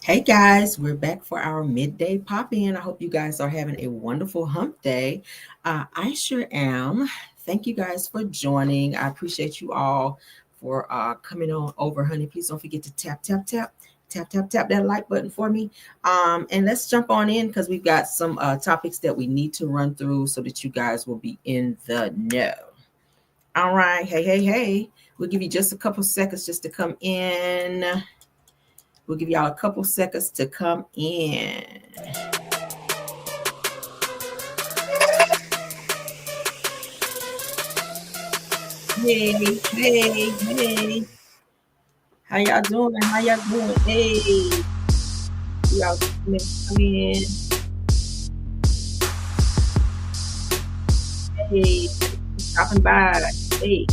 Hey guys, we're back for our midday pop in. I hope you guys are having a wonderful hump day. I sure am. Thank you guys for joining. I appreciate you all for coming on over, honey. Please don't forget to tap that like button for me. And let's jump on in because we've got some topics that we need to run through so that you guys will be in the know. All right. Hey. We'll give you just a couple seconds just to come in. We'll give y'all a couple seconds to come in. Hey. How y'all doing? Hey, y'all come in. Hey, stopping by. Hey.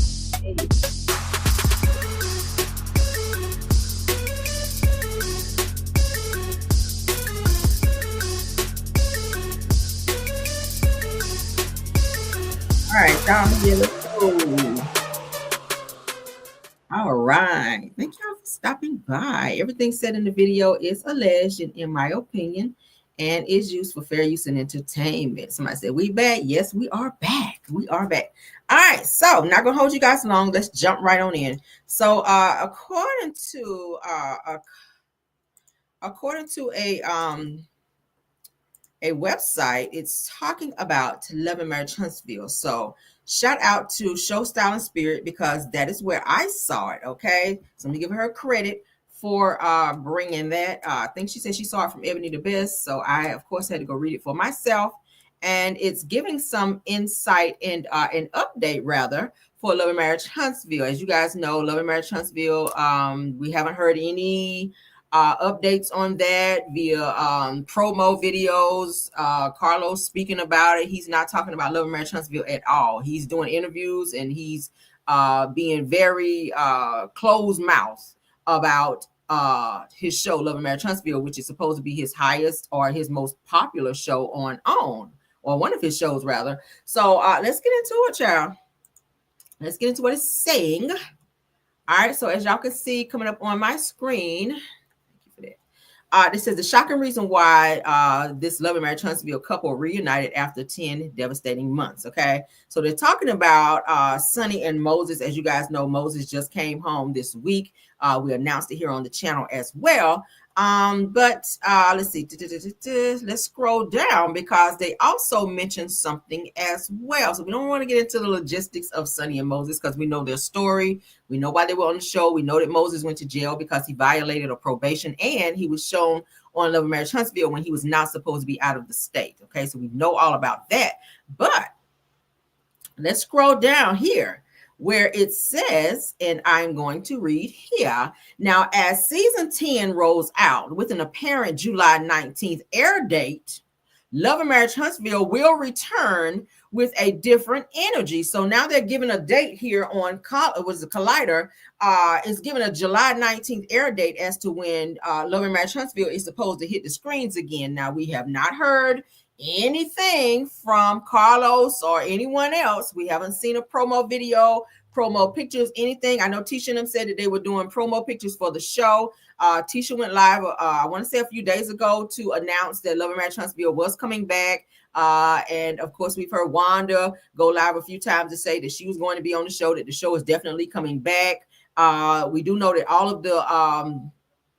All right, down here. Let's go. All right. Thank y'all for stopping by. Everything said in the video is alleged, and in my opinion, and is used for fair use and entertainment. Somebody said, "We back?" Yes, we are back. We are back. All right. So, not gonna hold you guys long. Let's jump right on in. So, according to a website, it's talking about Love and Marriage Huntsville. So shout out to Show Style and Spirit because that is where I saw it. Okay, so let me give her credit for bringing that. I think she said she saw it from Ebony the Best, so I of course had to go read it for myself. And it's giving some insight and an update rather for Love and Marriage Huntsville. As you guys know, Love and Marriage Huntsville, we haven't heard any updates on that via promo videos. Carlos speaking about it. He's not talking about Love and Marriage Huntsville at all. He's doing interviews and he's being very closed mouth about his show, Love and Marriage Huntsville, which is supposed to be his highest or his most popular show on OWN, or one of his shows rather. So let's get into it, y'all. Let's get into what it's saying. All right, so as y'all can see coming up on my screen, this says the shocking reason why this Love and Marriage Huntsville couple reunited after 10 devastating months. Okay, so they're talking about Sonny and Moses. As you guys know, Moses just came home this week. We announced it here on the channel as well. But let's see. Let's scroll down because they also mentioned something as well. So we don't want to get into the logistics of Sonny and Moses because we know their story. We know why they were on the show. We know that Moses went to jail because he violated a probation and he was shown on Love and Marriage Huntsville when he was not supposed to be out of the state. Okay, so we know all about that. But let's scroll down here where it says, and I'm going to read here. Now, as season 10 rolls out with an apparent July 19th air date, Love and Marriage Huntsville will return with a different energy. So now they're giving a date here on was the Collider. It's given a July 19th air date as to when Love and Marriage Huntsville is supposed to hit the screens again. Now, we have not heard anything from Carlos or anyone else. We haven't seen a promo video, promo pictures, anything. I know Tisha and them said that they were doing promo pictures for the show. Tisha went live, I want to say a few days ago, to announce that Love and Marriage Huntsville was coming back. And of course, we've heard Wanda go live a few times to say that she was going to be on the show, that the show is definitely coming back. We do know that all of the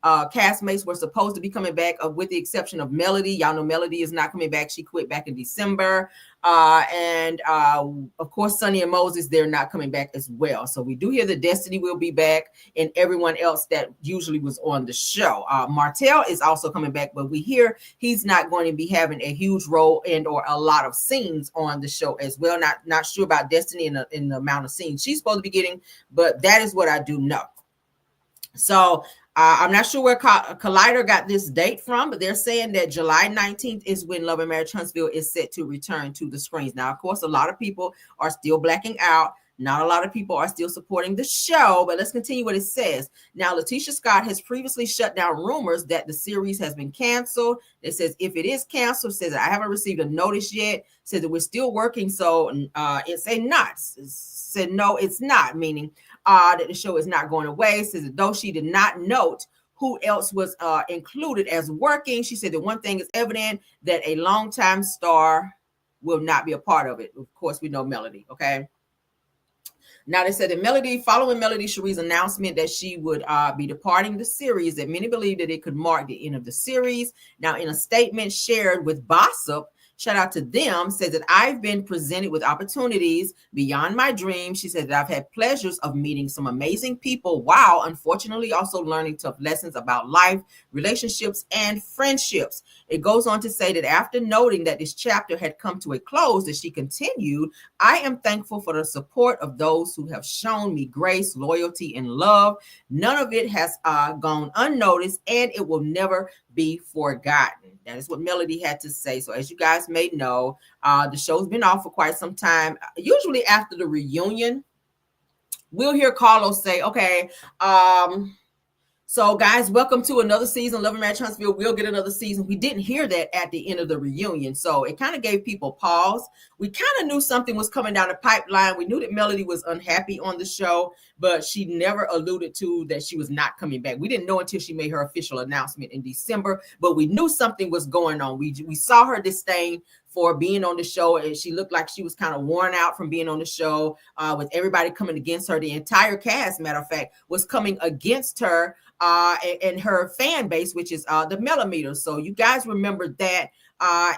castmates were supposed to be coming back, with the exception of Melody. Y'all know Melody is not coming back. She quit back in December. And of course, Sonny and Moses, they're not coming back as well. So we do hear that Destiny will be back and everyone else that usually was on the show. Martell is also coming back, but we hear he's not going to be having a huge role and or a lot of scenes on the show as well. Not sure about Destiny in the amount of scenes she's supposed to be getting, but that is what I do know. So I'm not sure where Collider got this date from, but they're saying that July 19th is when Love and Marriage Huntsville is set to return to the screens. Now, of course, a lot of people are still blacking out. Not a lot of people are still supporting the show, but let's continue what it says. Now, Letitia Scott has previously shut down rumors that the series has been canceled. It says if it is canceled, says I haven't received a notice yet. Says that we're still working, so it's a not. Said no, it's not, meaning that the show is not going away. Says that though she did not note who else was included as working. She said that one thing is evident, that a longtime star will not be a part of it. Of course, we know Melody, okay? Now, they said that Melody, following Melody Cherie's announcement that she would be departing the series, that many believe that it could mark the end of the series. Now, in a statement shared with Bossip, shout out to them, says that I've been presented with opportunities beyond my dreams. She said that I've had pleasures of meeting some amazing people, while unfortunately also learning tough lessons about life, relationships, and friendships. It goes on to say that after noting that this chapter had come to a close, that she continued, I am thankful for the support of those who have shown me grace, loyalty, and love. None of it has gone unnoticed, and it will never be forgotten. That is what Melody had to say. So as you guys may know, the show's been off for quite some time. Usually after the reunion, we'll hear Carlos say, okay, so guys, welcome to another season. Love and Marriage Huntsville will get another season. We didn't hear that at the end of the reunion. So it kind of gave people pause. We kind of knew something was coming down the pipeline. We knew that Melody was unhappy on the show, but she never alluded to that she was not coming back. We didn't know until she made her official announcement in December, but we knew something was going on. We saw her disdain for being on the show, and she looked like she was kind of worn out from being on the show, with everybody coming against her. The entire cast, matter of fact, was coming against her and her fan base, which is the millimeters. So you guys remember that.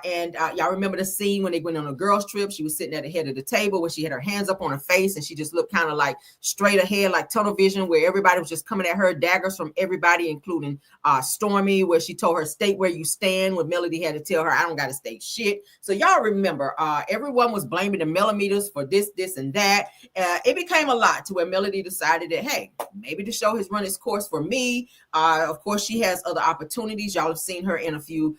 And y'all remember the scene when they went on a girls trip. She was sitting at the head of the table where she had her hands up on her face, and she just looked kind of like straight ahead, like tunnel vision, where everybody was just coming at her, daggers from everybody, including Stormy, where she told her, state where you stand, when Melody had to tell her, I don't got to state shit. So y'all remember, everyone was blaming the millimeters for this, and that. It became a lot to where Melody decided that, hey, maybe the show has run its course for me. Of course, she has other opportunities. Y'all have seen her in a few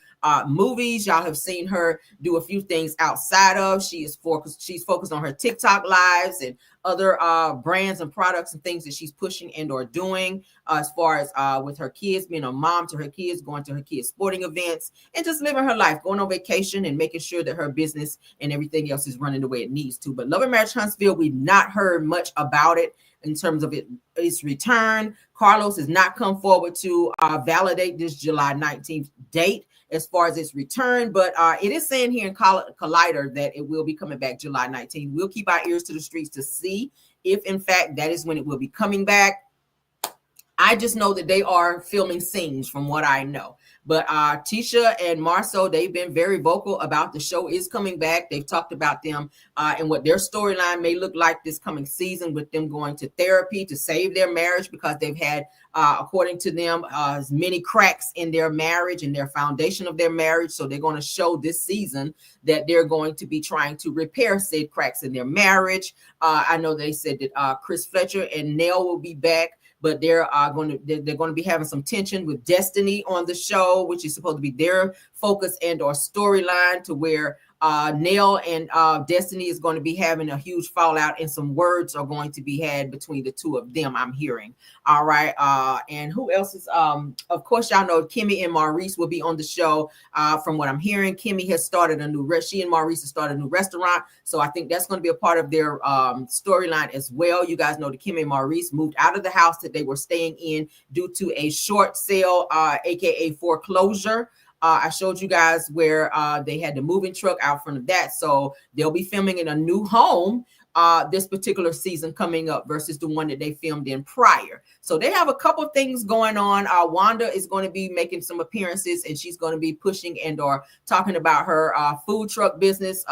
movies. Y'all have seen her do a few things outside of. She's focused on her TikTok lives and other brands and products and things that she's pushing and or doing, as far as with her kids, being a mom to her kids, going to her kids' sporting events, and just living her life, going on vacation and making sure that her business and everything else is running the way it needs to. But Love and Marriage Huntsville, we've not heard much about it in terms of its return. Carlos has not come forward to validate this July 19th date as far as its return, but it is saying here in Collider that it will be coming back July 19th. We'll keep our ears to the streets to see if, in fact, that is when it will be coming back. I just know that they are filming scenes from what I know. But Tisha and Marceau, they've been very vocal about the show is coming back. They've talked about them and what their storyline may look like this coming season, with them going to therapy to save their marriage, because they've had, according to them, as many cracks in their marriage and their foundation of their marriage. So they're going to show this season that they're going to be trying to repair said cracks in their marriage. I know they said that Chris Fletcher and Nell will be back, but they're going to be having some tension with Destiny on the show, which is supposed to be their focus and or storyline, to where Nell and Destiny is going to be having a huge fallout, and some words are going to be had between the two of them, I'm hearing. All right. And who else is, of course, y'all know Kimmy and Maurice will be on the show. From what I'm hearing, Kimmy has started she and Maurice have started a new restaurant. So I think that's going to be a part of their storyline as well. You guys know that Kimmy and Maurice moved out of the house that they were staying in due to a short sale, aka foreclosure. I showed you guys where they had the moving truck out front of that. So they'll be filming in a new home this particular season coming up versus the one that they filmed in prior. So they have a couple of things going on. Wanda is going to be making some appearances, and she's going to be pushing and or talking about her food truck business.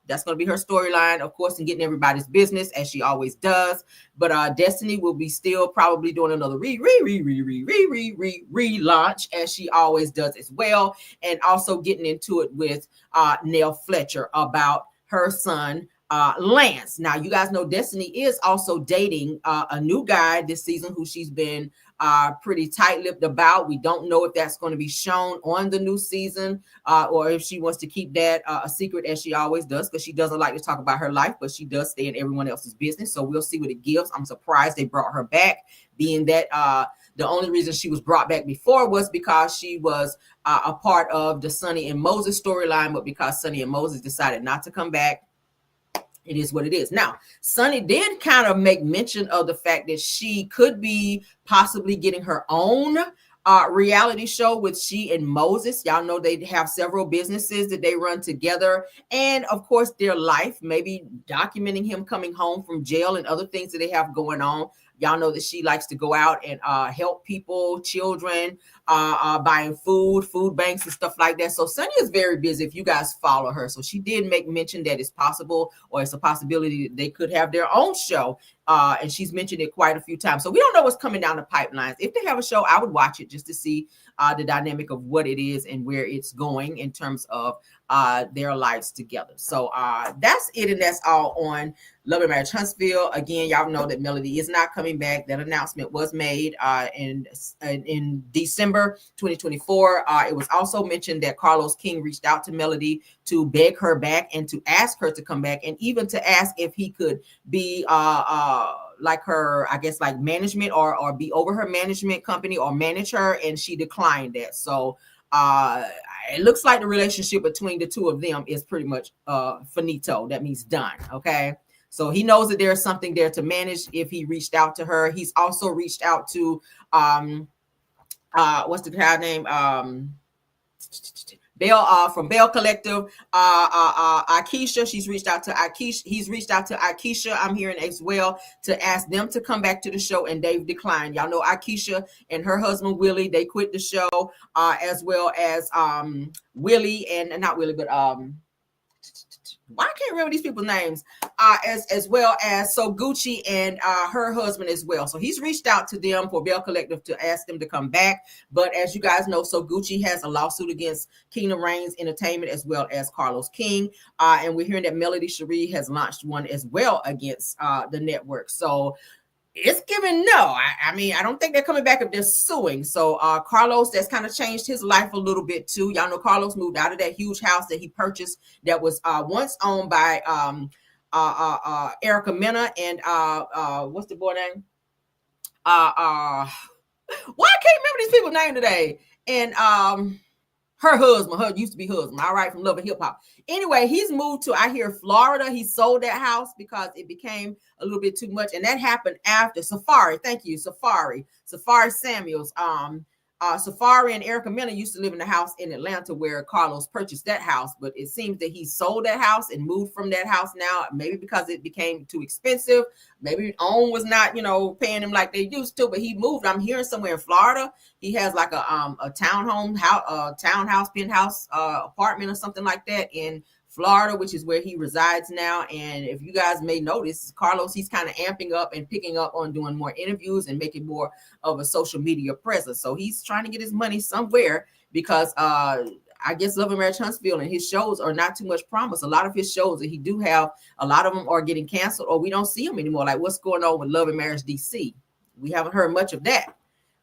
That's going to be her storyline, of course, and getting everybody's business as she always does. But Destiny will be still probably doing another relaunch as she always does as well. And also getting into it with Nell Fletcher about her son, Lance. Now, you guys know Destiny is also dating a new guy this season who she's been pretty tight-lipped about. We don't know if that's going to be shown on the new season or if she wants to keep that a secret, as she always does, because she doesn't like to talk about her life, but she does stay in everyone else's business. So we'll see what it gives. I'm surprised they brought her back, being that the only reason she was brought back before was because she was a part of the Sonny and Moses storyline, but because Sonny and Moses decided not to come back, it is what it is. Now, Sonny did kind of make mention of the fact that she could be possibly getting her own reality show with she and Moses. Y'all know they have several businesses that they run together. And of course, their life, maybe documenting him coming home from jail and other things that they have going on. Y'all know that she likes to go out and help people, children, buying food banks and stuff like that. So Sonia is very busy if you guys follow her. So she did make mention that it's possible, or it's a possibility that they could have their own show. And she's mentioned it quite a few times. So we don't know what's coming down the pipelines. If they have a show, I would watch it just to see the dynamic of what it is and where it's going in terms of their lives together. So that's it, and that's all on Love and Marriage Huntsville. Again, y'all know that Melody is not coming back. That announcement was made in December 2024. It was also mentioned that Carlos King reached out to Melody to beg her back and to ask her to come back, and even to ask if he could be like her, I guess, like management or be over her management company or manage her, and she declined that. So it looks like the relationship between the two of them is pretty much finito. That means done. Okay. So he knows that there's something there to manage if he reached out to her. He's also reached out to what's the guy name? Bell from Bell Collective, Akeisha. She's reached out to Akeisha. He's reached out to Akeisha, I'm hearing, as well, to ask them to come back to the show, and they've declined. Y'all know Akeisha and her husband Willie, they quit the show, as well as Willie and not Willie, but why I can't remember these people's names, as well as So Gucci and her husband as well. So he's reached out to them for Bell Collective to ask them to come back. But as you guys know, So Gucci has a lawsuit against Kingdom Reigns Entertainment as well as Carlos King. And we're hearing that Melody Cherie has launched one as well against the network. So it's given no. I mean, I don't think they're coming back if they're suing. So Carlos, that's kind of changed his life a little bit too. Y'all know Carlos moved out of that huge house that he purchased that was once owned by Erica Mena and what's the boy name? Why I can't remember these people's name today. And her husband, used to be husband, all right, from Love and Hip Hop. Anyway, he's moved to, I hear, Florida. He sold that house because it became a little bit too much. And that happened after Safari. Thank you, Safari Samuels. Safari and Erica Mena used to live in the house in Atlanta where Carlos purchased that house. But it seems that he sold that house and moved from that house now, maybe because it became too expensive. Maybe OWN was not, paying him like they used to, but he moved. I'm hearing somewhere in Florida. He has like a townhouse, penthouse apartment or something like that in Florida, which is where he resides now. And if you guys may notice, Carlos, he's kind of amping up and picking up on doing more interviews and making more of a social media presence. So he's trying to get his money somewhere because I guess Love and Marriage Huntsville and his shows are not too much promise. A lot of his shows that he do have, a lot of them are getting canceled or we don't see them anymore. Like what's going on with Love and Marriage DC? We haven't heard much of that.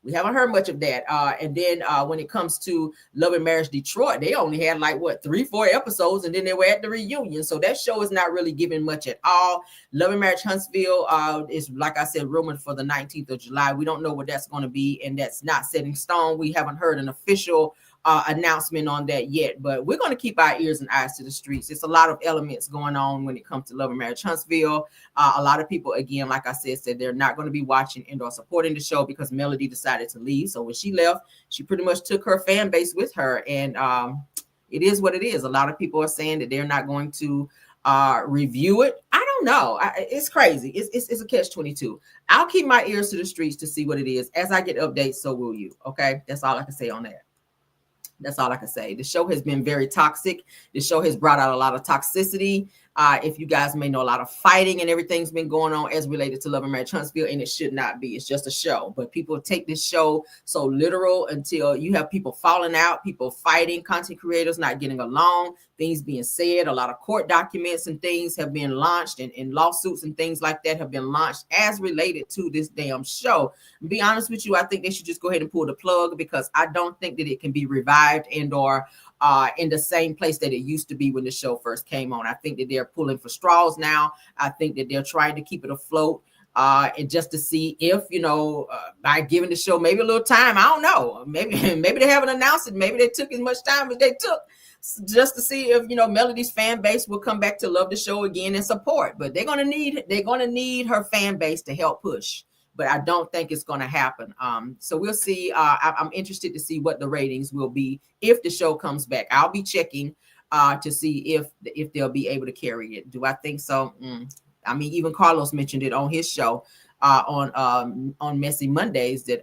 And then when it comes to Love and Marriage Detroit, they only had like 3-4 episodes, and then they were at the reunion. So that show is not really giving much at all. Love and Marriage Huntsville is, like I said, rumored for the 19th of July. We don't know what that's going to be, and that's not set in stone. We haven't heard an official announcement on that yet, but we're going to keep our ears and eyes to the streets. It's a lot of elements going on when it comes to Love and Marriage Huntsville. A lot of people, again, like I said they're not going to be watching and or supporting the show because Melody decided to leave. So when she left, she pretty much took her fan base with her, and it is what it is. A lot of people are saying that they're not going to review it. I don't know. It's crazy. It's a catch-22. I'll keep my ears to the streets to see what it is. As I get updates, so will you. Okay, that's all I can say on that. That's all I can say. The show has been very toxic. The show has brought out a lot of toxicity. If you guys may know, a lot of fighting and everything's been going on as related to Love and Marriage Huntsville, and it should not be. It's just a show. But people take this show so literal until you have people falling out, people fighting, content creators not getting along, things being said. A lot of court documents and things have been launched, and lawsuits and things like that have been launched as related to this damn show. To be honest with you, I think they should just go ahead and pull the plug because I don't think that it can be revived and or in the same place that it used to be when the show first came on. I think that they're pulling for straws now. I think that they're trying to keep it afloat and just to see if, by giving the show maybe a little time, I don't know, maybe they haven't announced it. Maybe they took as much time as they took just to see if, Melody's fan base will come back to love the show again and support. But they're going to need her fan base to help push, but I don't think it's going to happen. So we'll see. I'm interested to see what the ratings will be if the show comes back. I'll be checking to see if they'll be able to carry it. Do I think so? I mean, even Carlos mentioned it on his show on Messy Mondays that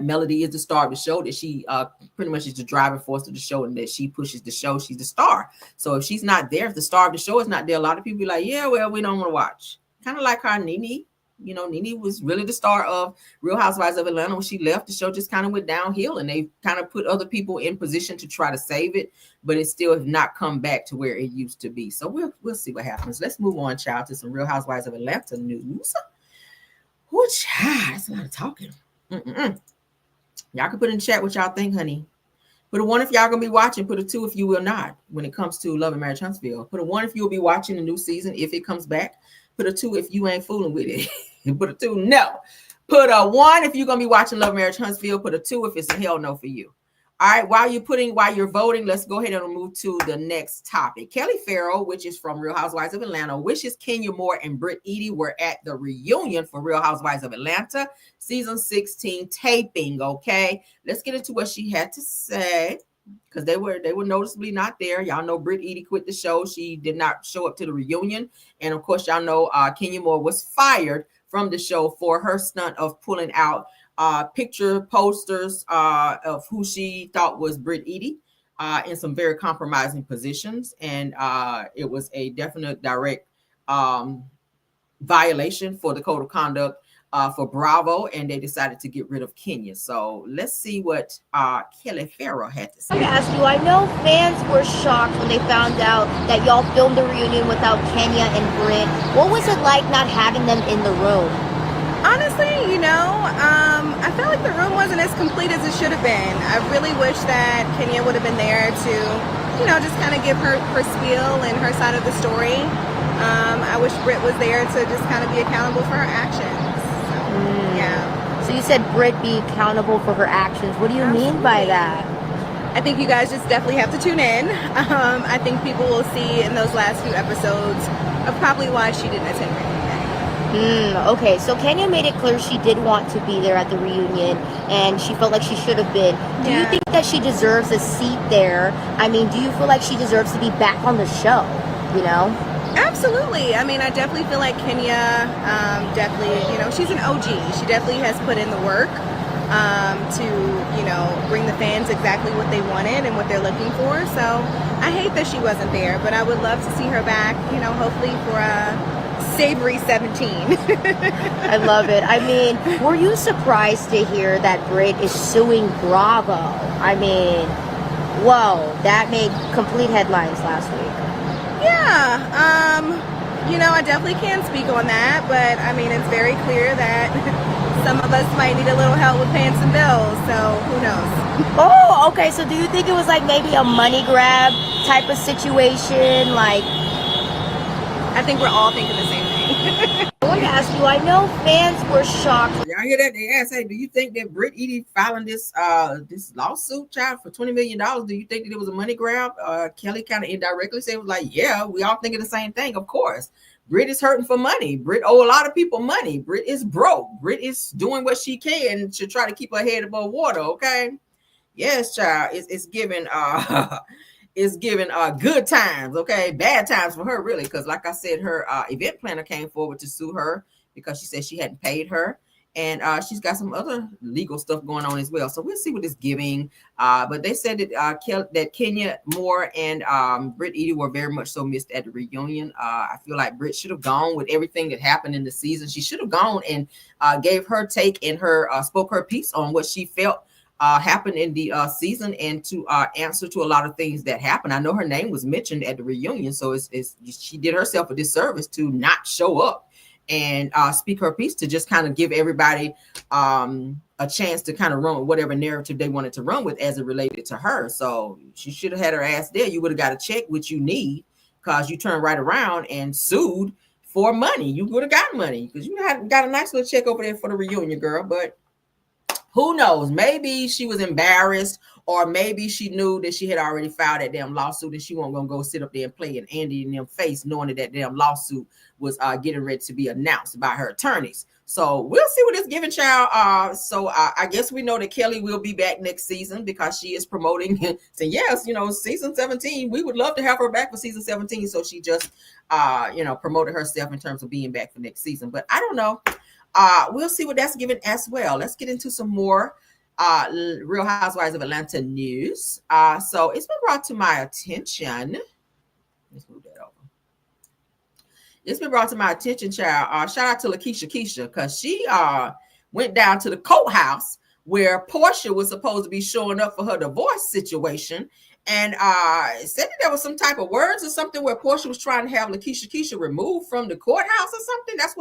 Melody is the star of the show, that she pretty much is the driving force of the show, and that she pushes the show. She's the star. So if she's not there, if the star of the show is not there, a lot of people be like, yeah, well, we don't want to watch. Kind of like how Nene, Nene was really the star of Real Housewives of Atlanta. When she left, the show just kind of went downhill, and they kind of put other people in position to try to save it, but it still has not come back to where it used to be. So we'll see what happens. Let's move on, child, to some Real Housewives of Atlanta news. Oh, child, that's a lot of talking. Y'all can put in the chat what y'all think, honey. Put a 1 if y'all gonna be watching. Put a 2 if you will not. When it comes to Love and Marriage Huntsville, put a 1 if you'll be watching the new season if it comes back. Put a 2 if you ain't fooling with it. Put a 2 no. Put a 1 if you're gonna be watching Love and Marriage Huntsville. Put a 2 if it's a hell no for you. All right, while you're voting, let's go ahead and move to the next topic. Kelly Farrell, which is from Real Housewives of Atlanta, wishes Kenya Moore and Britt Eady were at the reunion for Real Housewives of Atlanta season 16 taping. Okay, let's get into what she had to say, because they were noticeably not there. Y'all know Britt Eady quit the show. She did not show up to the reunion, and of course, y'all know Kenya Moore was fired from the show for her stunt of pulling out picture posters of who she thought was Britt Eady in some very compromising positions. And it was a definite direct violation for the code of conduct for Bravo, and they decided to get rid of Kenya. So let's see what Kelly Farrell had to say. I ask you, I know fans were shocked when they found out that y'all filmed the reunion without Kenya and Britt. What was it like not having them in the room? Honestly, I felt like the room wasn't as complete as it should have been. I really wish that Kenya would have been there to, just kind of give her spiel and her side of the story. I wish Britt was there to just kind of be accountable for her actions. So, yeah. So you said Britt be accountable for her actions. What do you mean by that? I think you guys just definitely have to tune in. I think people will see in those last few episodes of probably why she didn't attend reunion. Okay, so Kenya made it clear she did want to be there at the reunion, and she felt like she should have been. Do you think that she deserves a seat there? I mean, do you feel like she deserves to be back on the show, Absolutely. I mean, I definitely feel like Kenya, definitely, she's an OG. She definitely has put in the work to, bring the fans exactly what they wanted and what they're looking for. So I hate that she wasn't there, but I would love to see her back, hopefully for a savory 17. I love it. I mean, were you surprised to hear that Britt is suing Bravo? I mean, whoa, that made complete headlines last week. Yeah, I definitely can't speak on that, but I mean, it's very clear that some of us might need a little help with paying some bills, so who knows? Oh, okay, so do you think it was like maybe a money grab type of situation? Like, I think we're all thinking the same thing. I want to ask you, I know fans were shocked. Y'all hear that? They asked, hey, do you think that Britt Eady filing this lawsuit, child, for $20 million, do you think that it was a money grab? Kelly kind of indirectly said, it was like, yeah, we all thinking the same thing, of course. Britt is hurting for money. Britt owe a lot of people money. Britt is broke. Britt is doing what she can to try to keep her head above water, okay? Yes, child, it's giving is giving good times, okay? Bad times for her, really, because like I said, her event planner came forward to sue her because she said she hadn't paid her, and she's got some other legal stuff going on as well. So we'll see what it's giving. But they said that that Kenya Moore and Britt Eady were very much so missed at the reunion. I feel like Britt should have gone with everything that happened in the season. She should have gone and gave her take and her spoke her piece on what she felt happened in the season, and to answer to a lot of things that happened. I know her name was mentioned at the reunion, so she did herself a disservice to not show up and speak her piece, to just kind of give everybody a chance to kind of run with whatever narrative they wanted to run with as it related to her. So she should have had her ass there. You would have got a check, which you need, because you turned right around and sued for money. You would have got money because you had got a nice little check over there for the reunion, girl. But who knows? Maybe she was embarrassed, or maybe she knew that she had already filed that damn lawsuit and she wasn't going to go sit up there and play an Andy in them face, knowing that damn lawsuit was getting ready to be announced by her attorneys. So we'll see what it's giving, child. So I guess we know that Kelly will be back next season because she is promoting. Saying yes, season 17. We would love to have her back for season 17. So she just, promoted herself in terms of being back for next season. But I don't know. We'll see what that's giving as well. Let's get into some more Real Housewives of Atlanta news. So it's been brought to my attention. Let's move that over. It's been brought to my attention, child. Shout out to Lakeisha Keisha, because she went down to the courthouse where Porsha was supposed to be showing up for her divorce situation, and said that there was some type of words or something where Porsha was trying to have Lakeisha Keisha removed from the courthouse or something. That's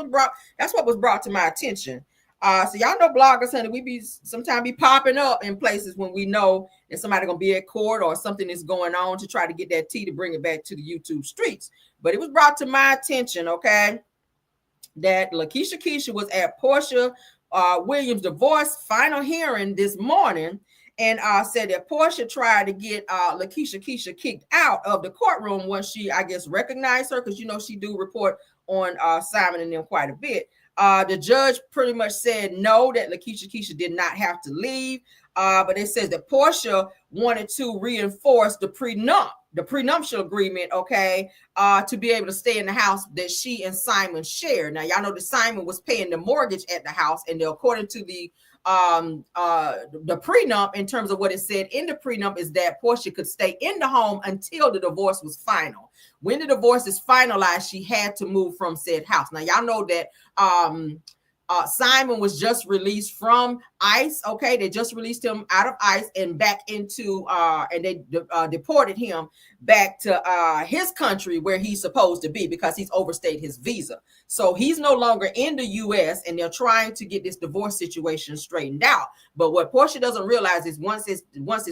what was brought to my attention. So y'all know bloggers, honey, we be sometimes be popping up in places when we know that somebody gonna be at court or something is going on to try to get that tea to bring it back to the YouTube streets. But it was brought to my attention, okay, that Lakeisha Keisha was at Porsha Williams' divorce final hearing this morning, and said that Porsha tried to get Lakeisha Keisha kicked out of the courtroom once she, I guess, recognized her, because she do report on Simon and them quite a bit. The judge pretty much said no, that Lakeisha Keisha did not have to leave. But it says that Porsha wanted to reinforce the prenuptial agreement, okay, to be able to stay in the house that she and Simon shared. Now, y'all know that Simon was paying the mortgage at the house, and according to the prenup, in terms of what it said in the prenup, is that Porsha could stay in the home until the divorce was final. When the divorce is finalized, she had to move from said house. Now, y'all know that Simon was just released from ICE. Okay, they just released him out of ICE and back into and they deported him back to his country where he's supposed to be, because he's overstayed his visa. So he's no longer in the U.S. and they're trying to get this divorce situation straightened out. But what Porsha doesn't realize is once it's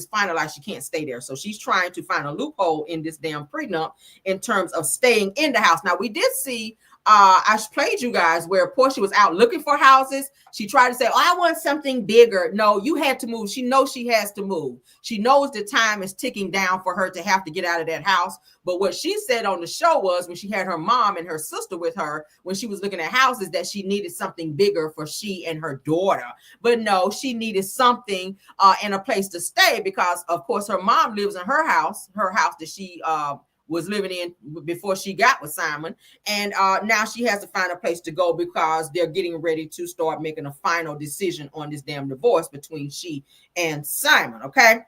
finalized, she can't stay there. So she's trying to find a loophole in this damn prenup in terms of staying in the house. Now, we did see I played you guys where Porsha was out looking for houses. She tried to say, I want something bigger. No, you had to move. She knows she has to move. She knows the time is ticking down for her to have to get out of that house. But what she said on the show was, when she had her mom and her sister with her, when she was looking at houses, that she needed something bigger for she and her daughter. But no, she needed something and a place to stay, because, of course, her mom lives in her house that she was living in before she got with Simon. And now she has to find a place to go, because they're getting ready to start making a final decision on this damn divorce between she and Simon. Okay.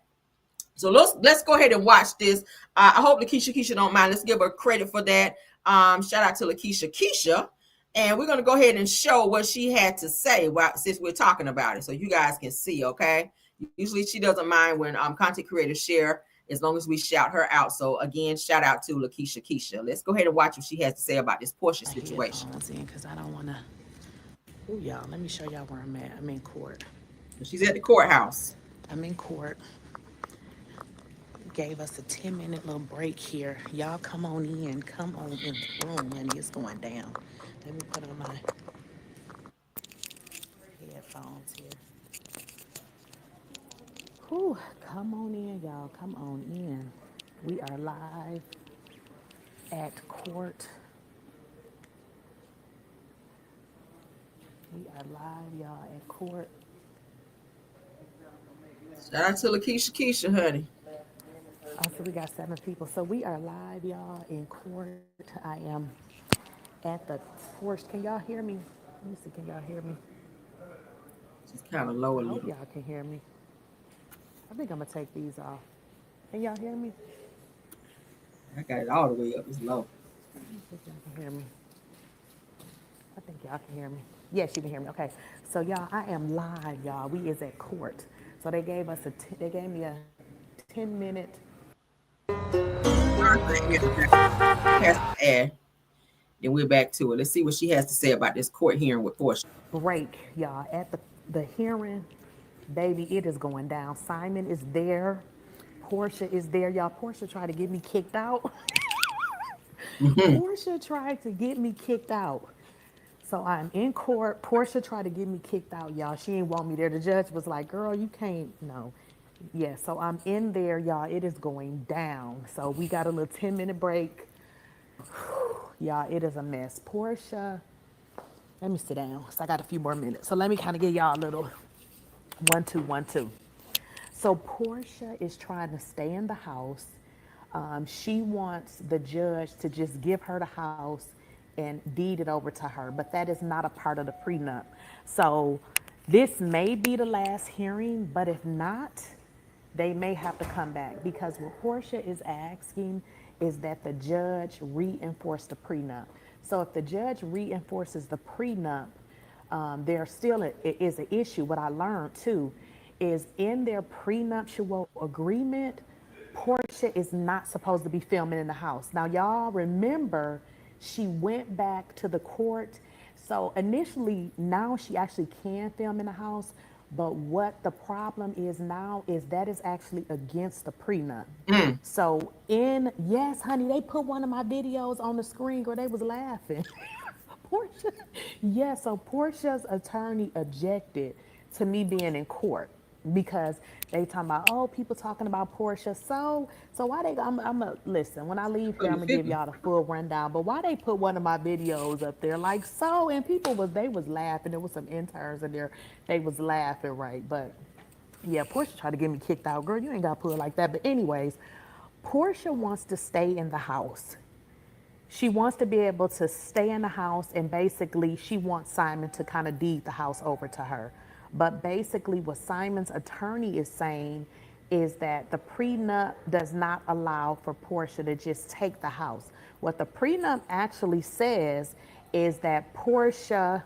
So let's go ahead and watch this. I hope Lakeisha Keisha don't mind. Let's give her credit for that. Shout out to Lakeisha Keisha. And we're going to go ahead and show what she had to say since we're talking about it, so you guys can see. Okay. Usually she doesn't mind when content creators share, as long as we shout her out. So again, shout out to Lakeisha Keisha. Let's go ahead and watch what she has to say about this Porsha situation. Because I don't want to. Oh, y'all, let me show y'all where I'm at. I'm in court. She's at the courthouse. I'm in court. Gave us a 10-minute little break here. Y'all come on in. Come on in the room, honey. It's going down. Let me put on my headphones here. Whew, come on in, y'all. Come on in. We are live at court. We are live, y'all, at court. Shout out to Lakeisha Keisha, honey. Oh, so we got 7 people. So we are live, y'all, in court. I am at the Porsche. Can y'all hear me? Let me see. Can y'all hear me? She's kind of low a little. I hope y'all can hear me. I think I'm going to take these off. Can y'all hear me? I got it all the way up. It's low. I think y'all can hear me. I think y'all can hear me. Yes, you can hear me. Okay. So, y'all, I am live, y'all. We is at court. So they gave me a 10-minute. Then we're back to it. Let's see what she has to say about this court hearing with Porsha. Break, y'all. At the hearing, baby, it is going down. Simon is there. Porsha is there, y'all. Porsha tried to get me kicked out. Porsha tried to get me kicked out. So I'm in court. Porsha tried to get me kicked out, y'all. She ain't want me there. The judge was like, girl, you can't, no. Yeah, so I'm in there, y'all. It is going down. So we got a little 10-minute break. Y'all, it is a mess. Porsha Let me sit down. So I got a few more minutes. So let me kind of give y'all a little 1, 2, 1, 2. So Porsha is trying to stay in the house. She wants the judge to just give her the house and deed it over to her, but that is not a part of the prenup. So this may be the last hearing, but if not, they may have to come back because what Porsha is asking is that the judge reinforce the prenup. So if the judge reinforces the prenup, there still is an issue. What I learned too is in their prenuptial agreement, Porsha is not supposed to be filming in the house. Now, y'all remember she went back to the court. So initially, now she actually can film in the house. But what the problem is now is that is actually against the prenup. So yes, honey, they put one of my videos on the screen where they was laughing. Porsha, yeah, so Portia's attorney objected to me being in court because they talking about, oh, people talking about Porsha. So why they, I'm a, listen, when I leave here, I'm gonna give y'all the full rundown, but why they put one of my videos up there like so, and they was laughing. There was some interns in there, they was laughing, right? But yeah, Porsha tried to get me kicked out. Girl, you ain't got to put it like that. But anyways, Porsha wants to stay in the house. She wants to be able to stay in the house, and basically she wants Simon to kind of deed the house over to her. But basically what Simon's attorney is saying is that the prenup does not allow for Porsha to just take the house. What the prenup actually says is that Porsha,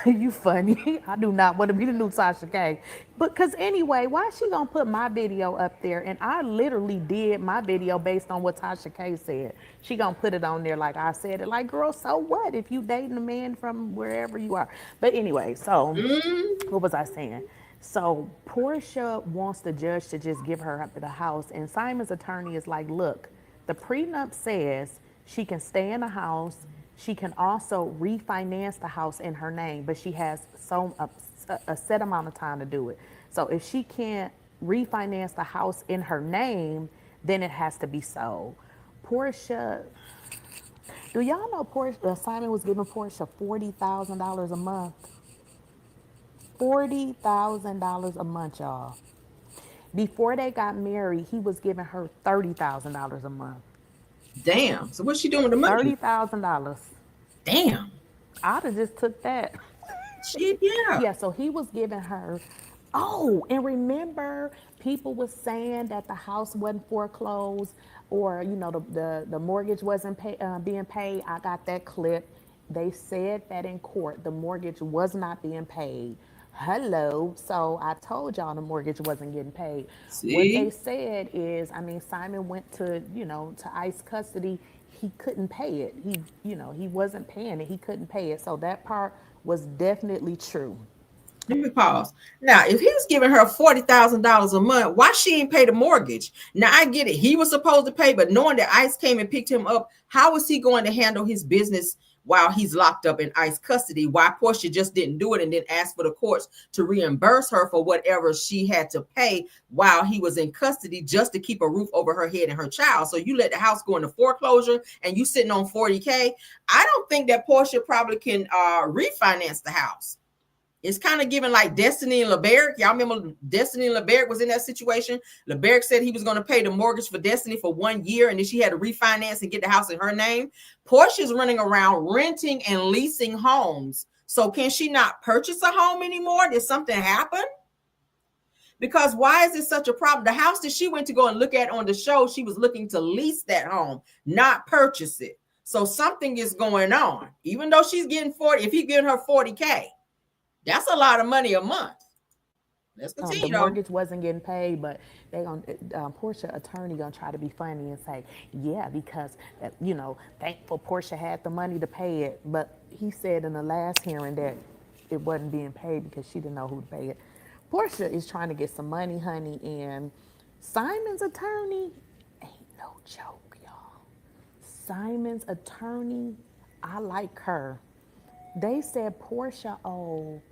you funny. I do not want to be the new Tasha K. But because anyway, why is she gonna put my video up there? And I literally did my video based on what Tasha K said. She gonna put it on there like I said it. Like, girl, so what if you dating a man from wherever you are? But anyway, so what was I saying? So Porsha wants the judge to just give her up to the house, and Simon's attorney is like, look, the prenup says she can stay in the house. She can also refinance the house in her name, but she has a set amount of time to do it. So if she can't refinance the house in her name, then it has to be sold. Porsha, do y'all know Porsha? Simon was giving Porsha $40,000 a month. $40,000 a month, y'all. Before they got married, he was giving her $30,000 a month. Damn. So what's she doing with the money? $30,000. Damn. I'd have just took that. Shit, yeah. Yeah, so he was giving her. Oh, and remember, people was saying that the house wasn't foreclosed, or the mortgage wasn't being paid. I got that clip. They said that in court the mortgage was not being paid. Hello. So I told y'all the mortgage wasn't getting paid. What they See? said is, I mean, Simon went to ICE custody. He couldn't pay it. He wasn't paying it. He couldn't pay it. So that part was definitely true. Let me pause. Now, if he was giving her $40,000 a month, why she ain't pay the mortgage? Now I get it. He was supposed to pay, but knowing that ICE came and picked him up, how is he going to handle his business while he's locked up in ICE custody? Why Porsha just didn't do it and then ask for the courts to reimburse her for whatever she had to pay while he was in custody just to keep a roof over her head and her child. So you let the house go into foreclosure and you sitting on $40K. I don't think that Porsha probably can refinance the house. It's kind of given like Destiny and LeBerick. Y'all remember Destiny and LeBerick was in that situation. LeBerick said he was going to pay the mortgage for Destiny for 1 year, and then she had to refinance and get the house in her name. Portia's running around renting and leasing homes. So can she not purchase a home anymore? Did something happen? Because why is it such a problem? The house that she went to go and look at on the show, she was looking to lease that home, not purchase it. So something is going on. Even though she's getting 40, if he's giving her $40K, that's a lot of money a month. Let's continue. The mortgage wasn't getting paid, but they gonna Porsha attorney gonna try to be funny and say, yeah, because thankful Porsha had the money to pay it, but he said in the last hearing that it wasn't being paid because she didn't know who to pay it. Porsha is trying to get some money, honey, and Simon's attorney ain't no joke, y'all. Simon's attorney, I like her. They said Porsha owed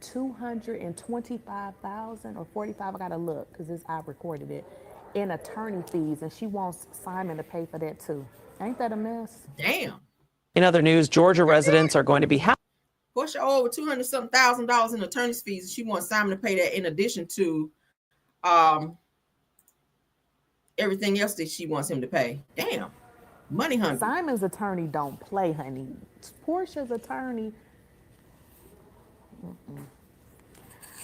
$225,000 or 45. I gotta look because I recorded it in attorney fees, and she wants Simon to pay for that too. Ain't that a mess? Damn. In other news, Georgia residents are going to be Porsha over $200,000 in attorney's fees, and she wants Simon to pay that in addition to everything else that she wants him to pay. Damn, money hungry. Simon's attorney don't play, honey. Porsha's attorney.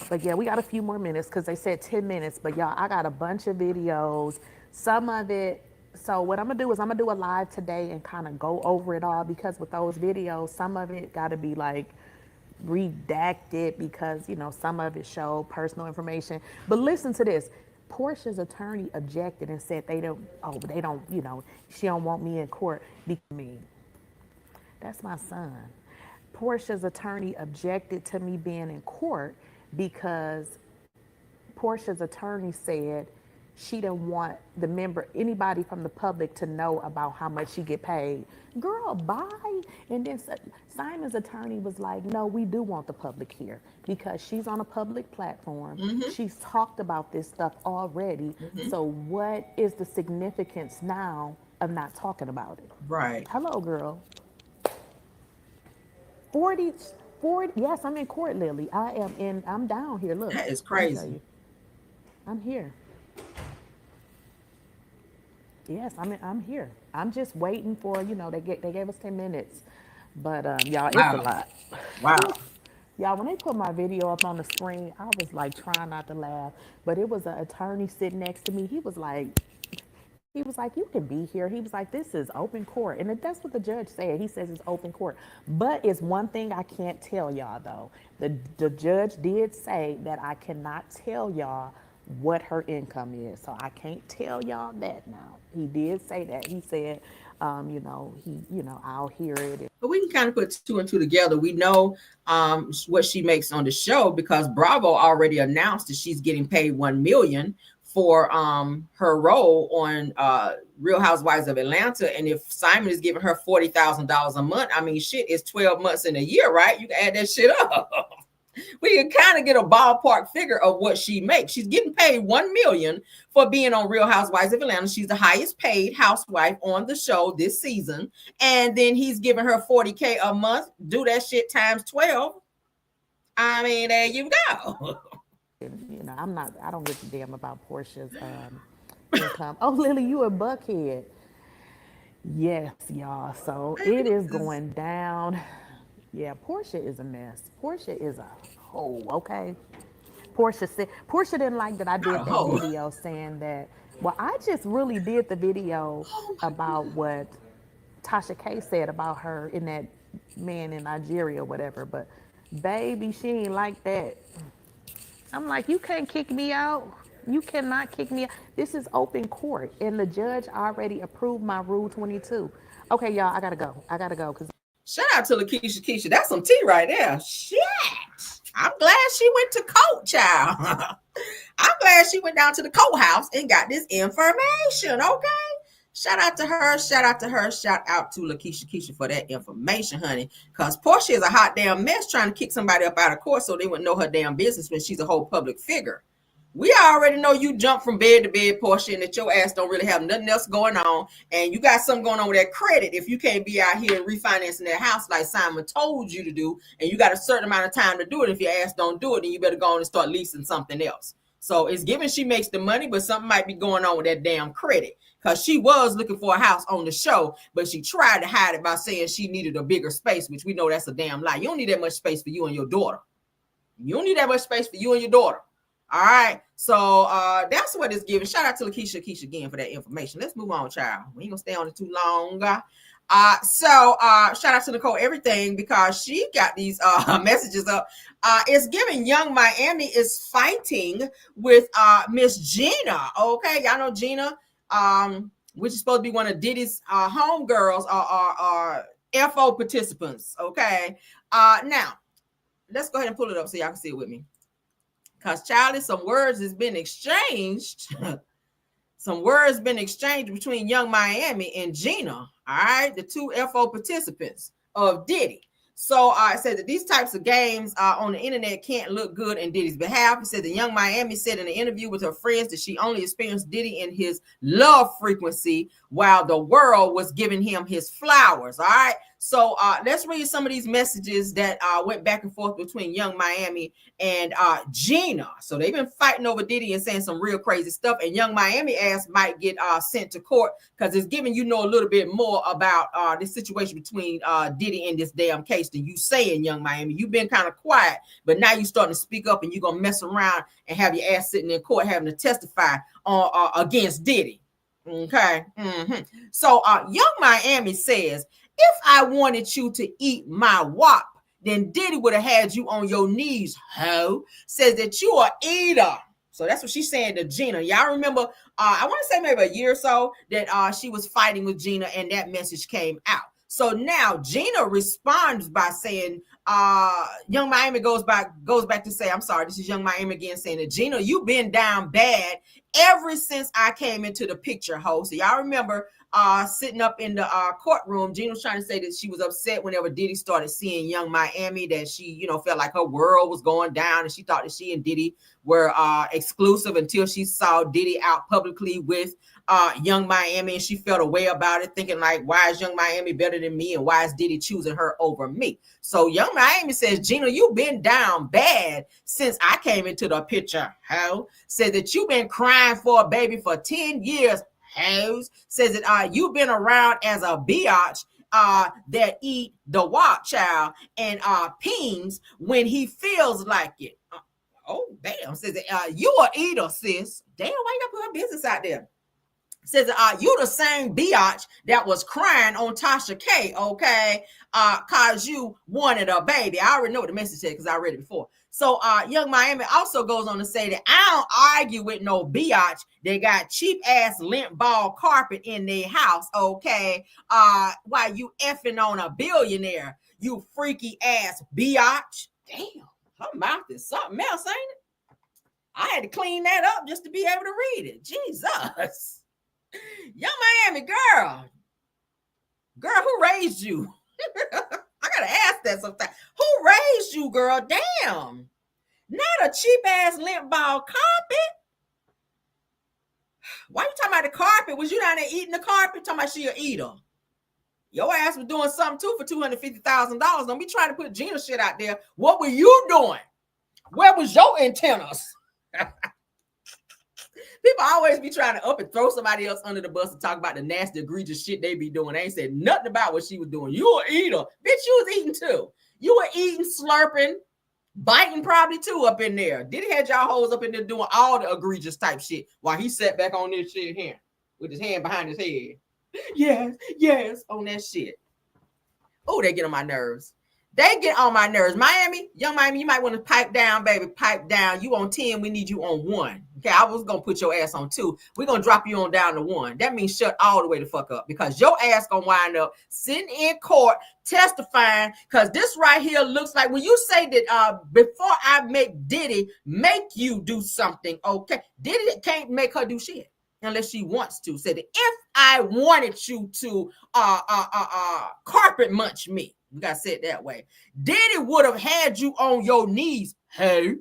But yeah, we got a few more minutes because they said 10 minutes. But y'all, I got a bunch of videos. Some of it. So what I'm gonna do is I'm gonna do a live today and kind of go over it all, because with those videos, some of it got to be like redacted because, you know, some of it showed personal information. But listen to this. Porsha's attorney objected and said they don't, you know, she don't want me in court. Me. That's my son. Porsha's attorney objected to me being in court because Porsha's attorney said she didn't want anybody from the public to know about how much she get paid. Girl, bye. And then Simon's attorney was like, no, we do want the public here because she's on a public platform. She's talked about this stuff already. So what is the significance now of not talking about it? Right. Hello, girl. 40, yes, I'm in court, Lily. I'm down here, look. That is crazy. I'm here. Yes, I'm here. I'm just waiting for, you know, they gave us 10 minutes. But y'all, it's a lot. Wow. Y'all, when they put my video up on the screen, I was like trying not to laugh. But it was an attorney sitting next to me. He was like, you can be here. He was like, this is open court. And that's what the judge said. He says it's open court. But it's one thing I can't tell y'all, though. The judge did say that I cannot tell y'all what her income is. So I can't tell y'all that now. He did say that. He said, I'll hear it. But we can kind of put two and two together. We know what she makes on the show because Bravo already announced that she's getting paid $1 million for her role on Real Housewives of Atlanta. And if Simon is giving her $40,000 a month, I mean, shit, it's 12 months in a year, right? You can add that shit up. We can kind of get a ballpark figure of what she makes. She's getting paid $1 million for being on Real Housewives of Atlanta. She's the highest paid housewife on the show this season. And then he's giving her $40K a month. Do that shit times 12. I mean, there you go. You know, I don't give a damn about Porsha's income. Oh, Lily, you a buckhead. Yes, y'all. So it is going down. Yeah, Porsha is a mess. Porsha is a hoe, okay? Porsha didn't like that I did that video saying that, well, I just really did the video about what Tasha K said about her in that man in Nigeria or whatever, but baby, she ain't like that. I'm like, you can't kick me out. You cannot kick me out. This is open court, and the judge already approved my Rule 22. Okay, y'all, I gotta go. Shout out to Lakeisha Keisha. That's some tea right there. Shit. I'm glad she went to court, child. I'm glad she went down to the courthouse and got this information, okay? Shout out to her. Shout out to Lakeisha Keisha for that information, honey. Because Porsha is a hot damn mess trying to kick somebody up out of court so they wouldn't know her damn business when she's a whole public figure. We already know you jump from bed to bed, Porsha, and that your ass don't really have nothing else going on. And you got something going on with that credit if you can't be out here refinancing that house like Simon told you to do. And you got a certain amount of time to do it. If your ass don't do it, then you better go on and start leasing something else. So it's given she makes the money, but something might be going on with that damn credit. Because she was looking for a house on the show, but she tried to hide it by saying she needed a bigger space, which we know that's a damn lie. You don't need that much space for you and your daughter. You don't need that much space for you and your daughter. All right, so that's what it's giving. Shout out to Lakeisha Keisha again for that information. Let's move on, child. We ain't gonna stay on it too long. So shout out to Nicole Everything because she got these messages up. It's giving Young Miami is fighting with Miss Gina. Okay, y'all know Gina, which is supposed to be one of Diddy's homegirls or FO participants. Okay, now let's go ahead and pull it up so y'all can see it with me. Because, Charlie, some words has been exchanged. Some words been exchanged between Young Miami and Gina. All right, the two FO participants of Diddy. So I said that these types of games on the internet can't look good in Diddy's behalf. He said that Young Miami said in an interview with her friends that she only experienced Diddy in his love frequency while the world was giving him his flowers. All right. So let's read some of these messages that went back and forth between Young Miami and Gina. So they've been fighting over Diddy and saying some real crazy stuff. And Young Miami ass might get sent to court because it's giving a little bit more about this situation between Diddy and this damn case than you saying, Young Miami. You've been kind of quiet, but now you're starting to speak up and you're going to mess around and have your ass sitting in court having to testify against Diddy. Okay. Mm-hmm. So Young Miami says, if I wanted you to eat my WAP, then Diddy would have had you on your knees, ho. Says that you are eater. So that's what she's saying to Gina. Y'all remember, I want to say maybe a year or so that she was fighting with Gina and that message came out. So now Gina responds by saying, Young Miami goes back to say, I'm sorry, this is Young Miami again saying that, Gina, you've been down bad ever since I came into the picture, ho. So y'all remember sitting up in the courtroom, Gina was trying to say that she was upset whenever Diddy started seeing Young Miami, that she, felt like her world was going down and she thought that she and Diddy were exclusive until she saw Diddy out publicly with Young Miami, and she felt a way about it, thinking like, why is Young Miami better than me and why is Diddy choosing her over me? So Young Miami says, Gina, you've been down bad since I came into the picture, ho. Said that you've been crying for a baby for 10 years, hoes. Says that you've been around as a biatch that eat the WAP child and peens when he feels like it. Oh, damn. Says that you a eater, sis. Damn, why you gotta put her business out there? Says you the same biatch that was crying on Tasha K, okay? Cause you wanted a baby. I already know what the message said because I read it before. So Young Miami also goes on to say that I don't argue with no biatch. They got cheap ass lint ball carpet in their house, okay? While you effing on a billionaire, you freaky ass biatch. Damn, her mouth is something else, ain't it? I had to clean that up just to be able to read it. Jesus. Young Miami girl, who raised you? I gotta ask that sometimes. Who raised you, girl? Damn, not a cheap ass lint ball carpet. Why you talking about the carpet? Was you down there eating the carpet? Talking about she a eater? Your ass was doing something too for $250,000. Don't be trying to put Gina shit out there. What were you doing? Where was your antennas? People always be trying to up and throw somebody else under the bus and talk about the nasty, egregious shit they be doing. They ain't said nothing about what she was doing. You a eater. Bitch, you was eating too. You were eating, slurping, biting probably too up in there. Diddy had y'all hoes up in there doing all the egregious type shit while he sat back on this shit here with his hand behind his head. Yes, on that shit. Oh, they get on my nerves. They get on my nerves. Miami, Young Miami, you might want to pipe down, baby. Pipe down. You on 10, we need you on 1. Okay, I was going to put your ass on 2. We're going to drop you on down to 1. That means shut all the way the fuck up because your ass going to wind up sitting in court testifying because this right here looks like when you say that before I make Diddy make you do something, okay, Diddy can't make her do shit unless she wants to. Said that if I wanted you to carpet munch me, we got to say it that way, Diddy would have had you on your knees. Hey,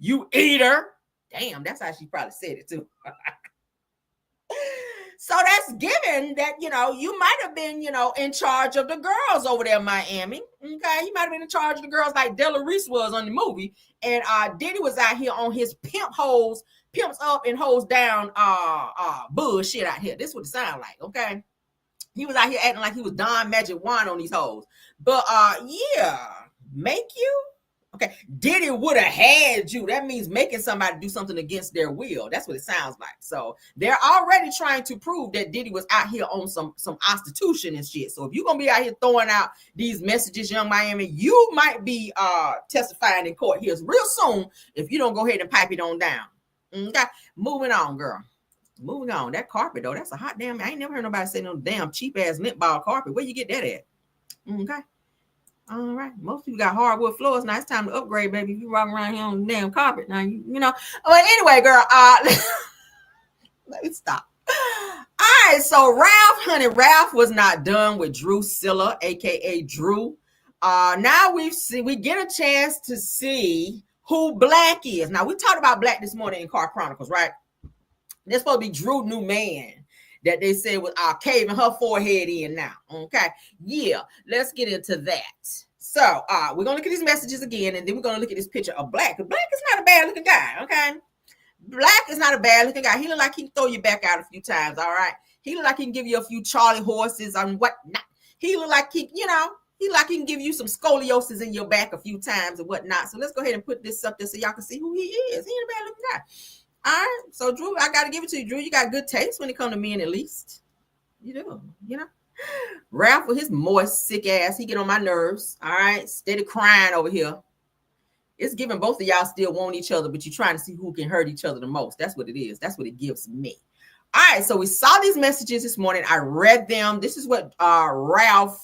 you eater. Damn, that's how she probably said it too. So that's given that, you might have been, in charge of the girls over there in Miami. Okay, you might have been in charge of the girls like Della Reese was on the movie. And Diddy was out here on his pimps up and hoes down bullshit out here. This is what it sounds like, okay? He was out here acting like he was Don Magic Wand on these hoes. But yeah, make you? Okay, Diddy would have had you. That means making somebody do something against their will. That's what it sounds like. So they're already trying to prove that Diddy was out here on some prostitution and shit. So if you're gonna be out here throwing out these messages, Young Miami, you might be testifying in court here real soon if you don't go ahead and pipe it on down. Okay, moving on, girl. Moving on. That carpet though, that's a hot damn. I ain't never heard nobody say no damn cheap ass lint ball carpet. Where you get that at? Okay. All right. Most people got hardwood floors. Now it's time to upgrade, baby. If you walking around here on the damn carpet, now you know. But anyway, girl, let me stop. All right. So Ralph was not done with Drusilla, aka Drew. Now we get a chance to see who Black is. Now we talked about Black this morning in Car Chronicles, right? That's supposed to be Drew new man. that they said was caving her forehead in now. Okay. Yeah. Let's get into that. So we're gonna look at these messages again, and then we're gonna look at this picture of Black. Black is not a bad looking guy, okay? Black is not a bad looking guy. He look like he can throw you back out a few times, all right? He look like he can give you a few Charlie horses and whatnot. He look like he can give you some scoliosis in your back a few times and whatnot. So let's go ahead and put this up there so y'all can see who he is. He ain't a bad looking guy. All right. So Drew, I gotta give it to you, Drew. You got good taste when it comes to men, at least. You do, you know. Ralph with his moist, sick ass, he get on my nerves. All right, steady crying over here. It's giving both of y'all still want each other, but you're trying to see who can hurt each other the most. That's what it is. That's what it gives me. All right, so we saw these messages this morning. I read them. This is what Ralphisha,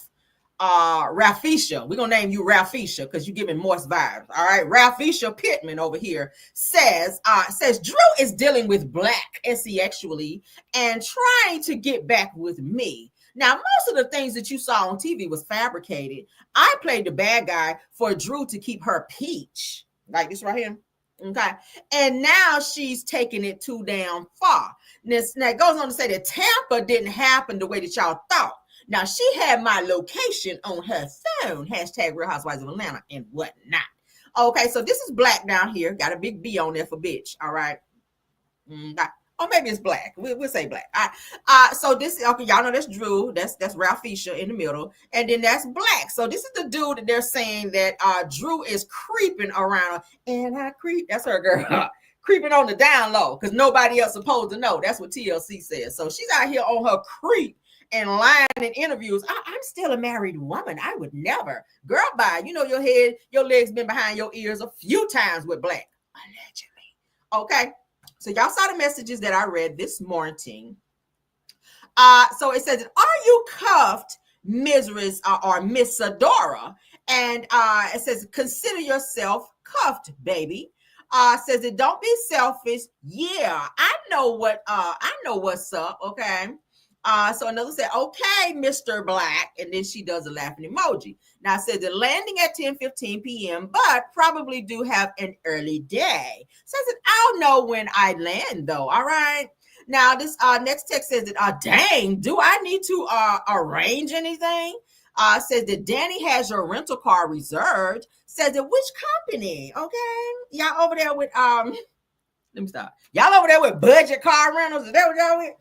we're gonna name you Ralphisha because you're giving moist vibes. All right, Ralphisha Pittman over here says Drew is dealing with Black sexually and trying to get back with me. Now, most of the things that you saw on TV was fabricated. I played the bad guy for Drew to keep her peach, like this right here. Okay, and now she's taking it too damn far. Now it goes on to say that Tampa didn't happen the way that y'all thought. Now, she had my location on her phone, hashtag Real Housewives of Atlanta and whatnot. Okay, so this is Black down here. Got a big B on there for bitch, all right? Or maybe it's Black. We'll say Black. All right. So this, okay, y'all know that's Drew. That's Ralphisha in the middle. And then that's Black. So this is the dude that they're saying that Drew is creeping around. And I creep. That's her girl. Creeping on the down low because nobody else supposed to know. That's what TLC says. So she's out here on her creep and lying in interviews. I'm still a married woman. I would never. Girl, bye. You know your head, your legs been behind your ears a few times with Black. Allegedly. Okay. So y'all saw the messages that I read this morning. So it says, are you cuffed, Mistress or Miss Sidora? And it says, consider yourself cuffed, baby. Says it, don't be selfish. Yeah, I know what's up. Okay. So another said, okay, Mr. Black. And then she does a laughing emoji. Now it says the landing at 10:15 p.m., but probably do have an early day. Says it, I'll know when I land though. All right. Now this next text says that, dang, do I need to arrange anything? Says that Danny has your rental car reserved. Says that which company? Okay. Y'all over there with let me stop. Y'all over there with budget car rentals? Is that what y'all with?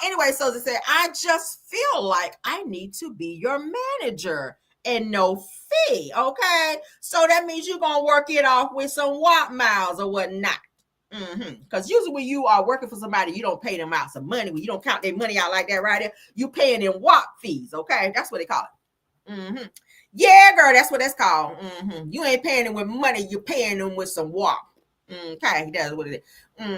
Anyway, so they said, I just feel like I need to be your manager and no fee. Okay. So that means you're going to work it off with some WAP miles or whatnot. Because usually when you are working for somebody, you don't pay them out some money. When you don't count their money out like that right there, you paying them WAP fees. Okay. That's what they call it. Yeah, girl, that's what that's called. You ain't paying them with money. You're paying them with some WAP. Okay, that's what it is.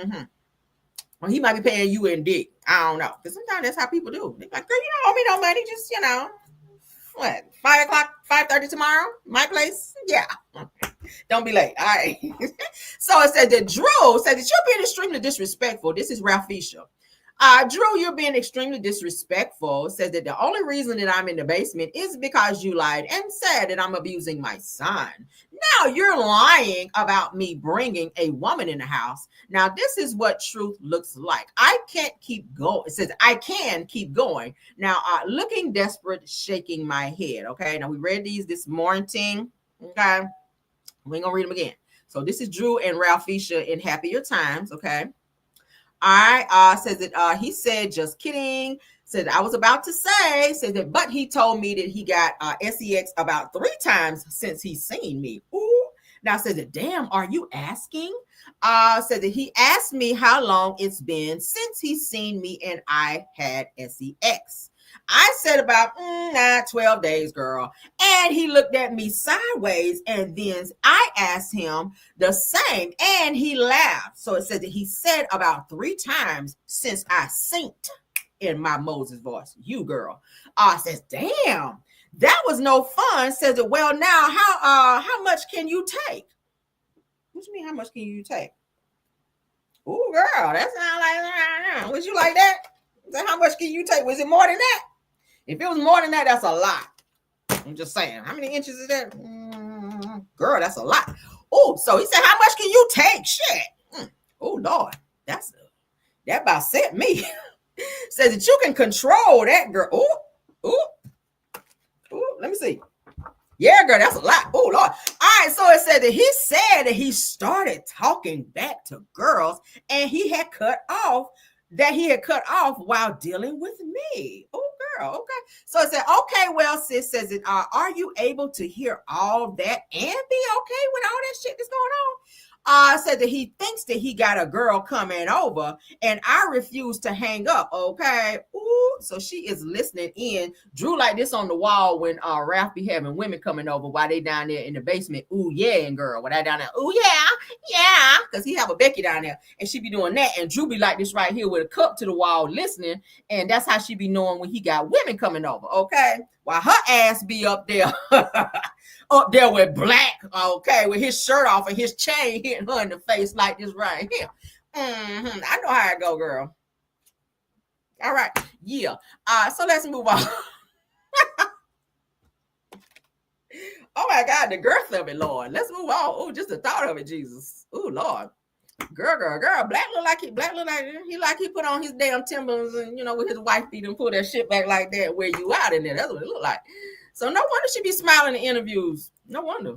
Well, he might be paying you in dick. I don't know. Because sometimes that's how people do. They're like, girl, you don't owe me no money. Just, what, 5 o'clock, 5:30 tomorrow? My place? Yeah. Don't be late. All right. So it said that Drew said that you're being extremely disrespectful. This is Ralphisha. Drew, you're being extremely disrespectful. Says that the only reason that I'm in the basement is because you lied and said that I'm abusing my son. Now you're lying about me bringing a woman in the house. Now this is what truth looks like. I can't keep going. It says I can keep going. Now looking desperate, shaking my head. Okay. Now we read these this morning. Okay. We ain't gonna read them again. So this is Drew and Ralphisha in happier times. Okay. I says that he said, just kidding. Said I was about to say, said that, but he told me that he got sex about 3 times since he's seen me. Ooh. Now says that, damn, are you asking? Said that he asked me how long it's been since he's seen me and I had sex. I said about 12 days, girl. And he looked at me sideways, and then I asked him the same, and he laughed. So it says that he said about 3 times since I synced in my Moses voice. You, girl. Says, damn, that was no fun. Says that, well, now how much can you take? What you mean, how much can you take? Ooh, girl, that sounds like, was you like that? How much can you take? Was it more than that? If it was more than that, that's a lot. I'm just saying. How many inches is that? Girl, that's a lot. Oh, so he said, how much can you take? Shit. Oh, Lord. That about set me. Says that you can control that girl. Ooh, let me see. Yeah, girl, that's a lot. Oh, Lord. All right, so it said that he said that he started talking back to girls and he had cut off while dealing with me. Oh, girl, okay. So it said, okay, well, sis, says it, are you able to hear all that and be okay with all that shit that's going on? Said that he thinks that he got a girl coming over and I refuse to hang up. Okay. Ooh, so she is listening in. Drew like this on the wall when Ralph be having women coming over while they down there in the basement. Ooh, yeah, and girl. When I down there, ooh, yeah. Because he have a Becky down there and she be doing that. And Drew be like this right here with a cup to the wall listening. And that's how she be knowing when he got women coming over. Okay. While her ass be up there. Up there with black, okay, with his shirt off and his chain hitting her in the face like this right here. I know how it go, girl. All right, yeah. So let's move on. Oh my God, the girth of it, Lord. Let's move on. Oh, just the thought of it, Jesus. Oh Lord, girl. Black look like he put on his damn Timberlands and with his wife beat and pull that shit back like that. Where you out in there? That's what it look like. So no wonder she be smiling in interviews. No wonder.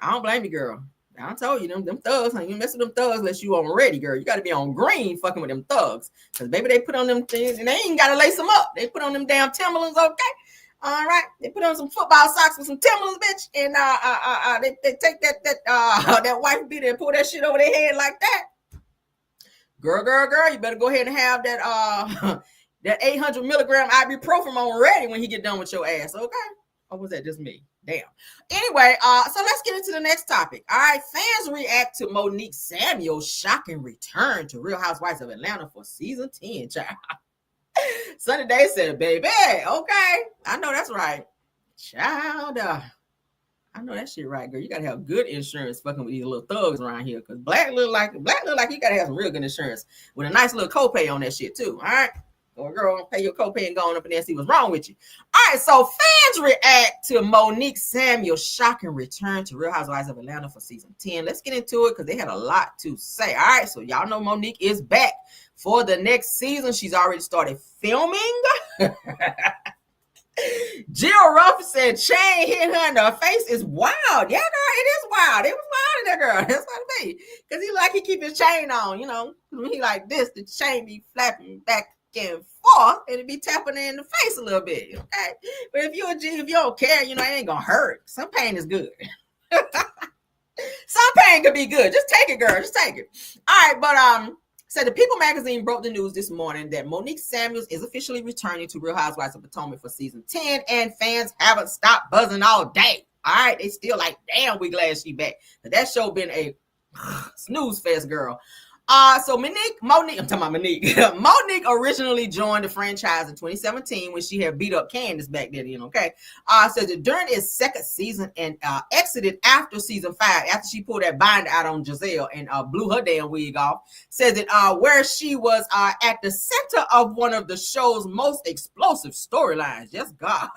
I don't blame you, girl. I told you, them thugs, you mess with them thugs unless you on ready, girl. You got to be on green fucking with them thugs. Because baby, they put on them things and they ain't got to lace them up. They put on them damn Timberlands, okay? All right. They put on some football socks with some Timberlands, bitch. And they take that wife beater and pull that shit over their head like that. Girl, you better go ahead and have that that 800 milligram ibuprofen on ready when he get done with your ass, okay? Or was that just me? Damn. Anyway, so let's get into the next topic. All right, fans react to Monique Samuel's shocking return to Real Housewives of Atlanta for season 10, child. Sunny Day said, baby, okay. I know that's right. Child, I know that shit right, girl. You gotta have good insurance fucking with these little thugs around here. Cause black look like you gotta have some real good insurance with a nice little copay on that shit too. All right. Or girl, pay your copay and go on up in there and see what's wrong with you. All right, so fans react to Monique Samuel's shocking return to Real Housewives of Atlanta for season 10. Let's get into it because they had a lot to say. All right, so y'all know Monique is back for the next season. She's already started filming. Jill Ruff said chain hit her in the face is wild. Yeah, girl, it is wild. It was wild in there, girl. That's what I mean. Because he keep his chain on, When he like this, the chain be flapping back and forth and it be tapping in the face a little bit, okay? But if you're a G, if you don't care, it ain't gonna hurt. Some pain is good. Some pain could be good. Just take it, girl. Just take it. All right, but so the People magazine broke the news this morning that Monique Samuels is officially returning to Real Housewives of Potomac for season 10, and fans haven't stopped buzzing all day. All right, they still like, damn, we glad she back. But that show been a snooze fest, girl. So Monique, I'm talking about Monique. Monique originally joined the franchise in 2017 when she had beat up Candace back then, okay? Says that during its second season and exited after season 5, after she pulled that bind out on Giselle and blew her damn wig off. Says that where she was at the center of one of the show's most explosive storylines. Yes, God.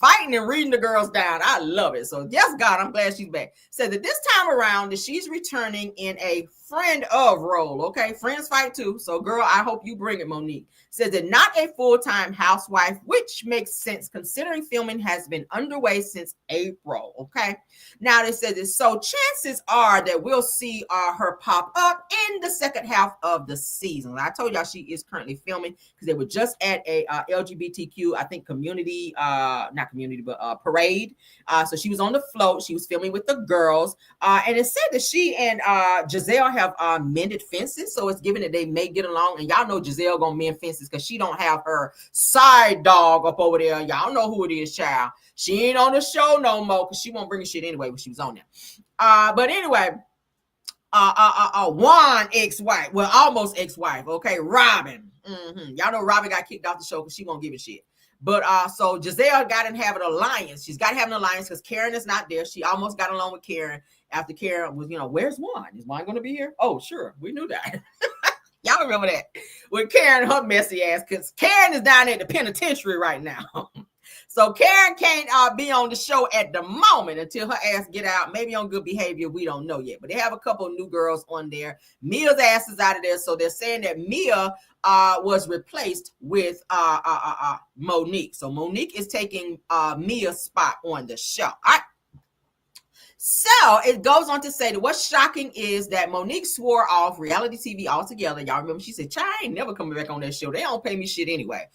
Fighting and reading the girls down. I love it. So yes, God, I'm glad she's back. Said that this time around that she's returning in a friend of role. Okay, friends fight too. So girl, I hope you bring it, Monique. Says that not a full-time housewife, which makes sense considering filming has been underway since April. Okay, now they said this. So chances are that we'll see her pop up in the second half of the season. I told y'all she is currently filming because they were just at a LGBTQ, I think community, not community, but parade. So she was on the float. She was filming with the girls. And it said that she and Giselle have mended fences. So it's given that they may get along. And y'all know Giselle gonna mend fences because she don't have her side dog up over there. Y'all know who it is, child. She ain't on the show no more because she won't bring a shit anyway when she was on there. But anyway, one ex-wife, well, almost ex-wife, okay, Robin. Y'all know Robin got kicked off the show because she won't give a shit. But so Giselle got to have an alliance. She's got to have an alliance because Karen is not there. She almost got along with Karen after Karen was, where's Juan? Is Juan going to be here? Oh, sure. We knew that. Y'all remember that with Karen, her messy ass, because Karen is down at the penitentiary right now. So Karen can't be on the show at the moment until her ass get out. Maybe on good behavior. We don't know yet. But they have a couple of new girls on there. Mia's ass is out of there. So they're saying that Mia was replaced with Monique. So Monique is taking Mia's spot on the show. All right. So it goes on to say that what's shocking is that Monique swore off reality TV altogether. Y'all remember she said, I ain't never coming back on that show. They don't pay me shit anyway.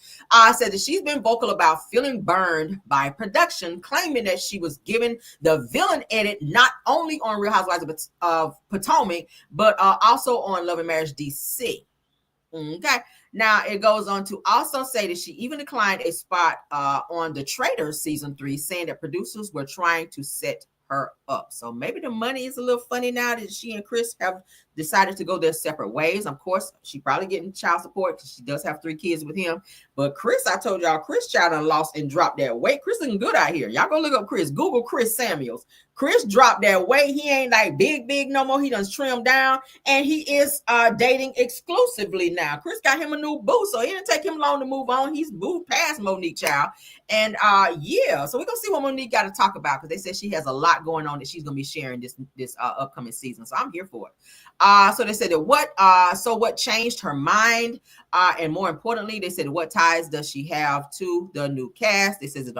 Said that she's been vocal about feeling burned by production, claiming that she was given the villain edit not only on Real Housewives of Potomac, but also on Love and Marriage DC. Okay. Now it goes on to also say that she even declined a spot on The Traitors season 3, saying that producers were trying to set her up. So maybe the money is a little funny now that she and Chris have decided to go their separate ways. Of course, she probably getting child support because she does have 3 kids with him. But Chris, I told y'all, Chris child done lost and dropped that weight. Chris looking good out here. Y'all go look up Chris. Google Chris Samuels. Chris dropped that weight. He ain't like big no more. He done trimmed down, and he is dating exclusively now. Chris got him a new boo, so it didn't take him long to move on. He's moved past Monique child. And yeah, so we're gonna see what Monique got to talk about, because they said she has a lot going on that she's gonna be sharing this upcoming season. So I'm here for it. So they said that what changed her mind, and more importantly, they said what ties does she have to the new cast. They said that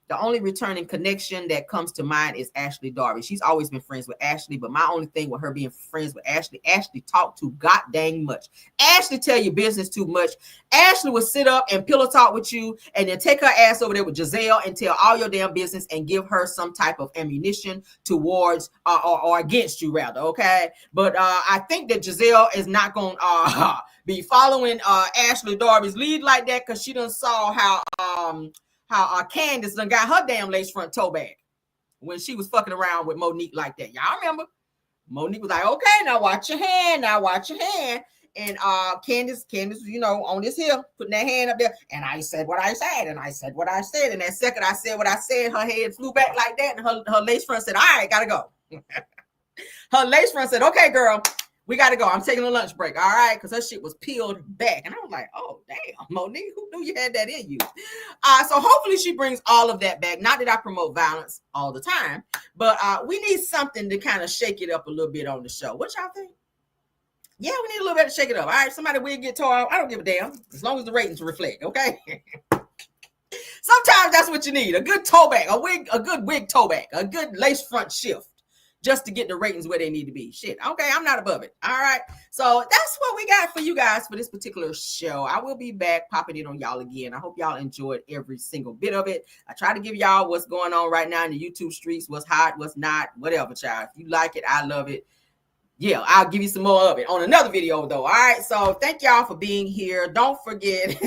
the only returning connection that comes to mind is Ashley Darby. She's always been friends with Ashley, but my only thing with her being friends with Ashley talk too god dang much. Ashley tell you business too much. Ashley will sit up and pillow talk with you and then take her ass over there with Giselle and tell all your damn business and give her some type of ammunition towards or against you rather, okay? But I think that Giselle is not going to be following Ashley Darby's lead like that, because she done saw how Candace done got her damn lace front toe back when she was fucking around with Monique like that. Y'all remember? Monique was like, okay, now watch your hand. And Candace, you know, on this hill, putting that hand up there. And I said what I said, and I said what I said. And that second I said what I said, her head flew back like that. And her lace front said, all right, gotta go. Her lace front said, okay, girl, we got to go. I'm taking a lunch break. All right. Because her shit was peeled back. And I was like, oh, damn, Monique, who knew you had that in you? So hopefully she brings all of that back. Not that I promote violence all the time, but we need something to kind of shake it up a little bit on the show. What y'all think? Yeah, we need a little bit to shake it up. All right. Somebody will get tore out. I don't give a damn. As long as the ratings reflect. Okay. Sometimes that's what you need. A good toe back, a good wig toe back, a good lace front shift, just to get the ratings where they need to be. Shit. Okay, I'm not above it. All right. So that's what we got for you guys for this particular show. I will be back popping it on y'all again. I hope y'all enjoyed every single bit of it. I try to give y'all what's going on right now in the YouTube streets, what's hot, what's not, whatever, child. If you like it, I love it. Yeah, I'll give you some more of it on another video, though. All right. So thank y'all for being here. Don't forget.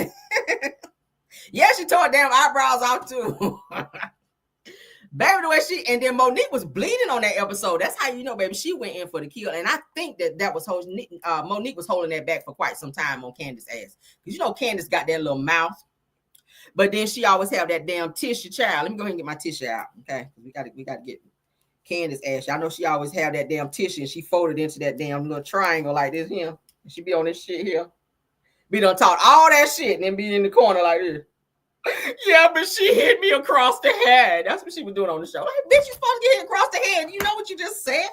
Yeah, she tore her damn eyebrows out, too. Baby, the way and then Monique was bleeding on that episode. That's how you know, baby, she went in for the kill. And I think that was Monique was holding that back for quite some time on Candace's ass. Because you know Candace got that little mouth. But then she always have that damn tissue, child. Let me go ahead and get my tissue out, okay? We gotta get Candace ass. I know she always have that damn tissue, and she folded into that damn little triangle like this here. She be on this shit here. Be done talk all that shit and then be in the corner like this. Yeah, but she hit me across the head. That's what she was doing on the show. Like, bitch, you supposed to get hit across the head. You know what you just said?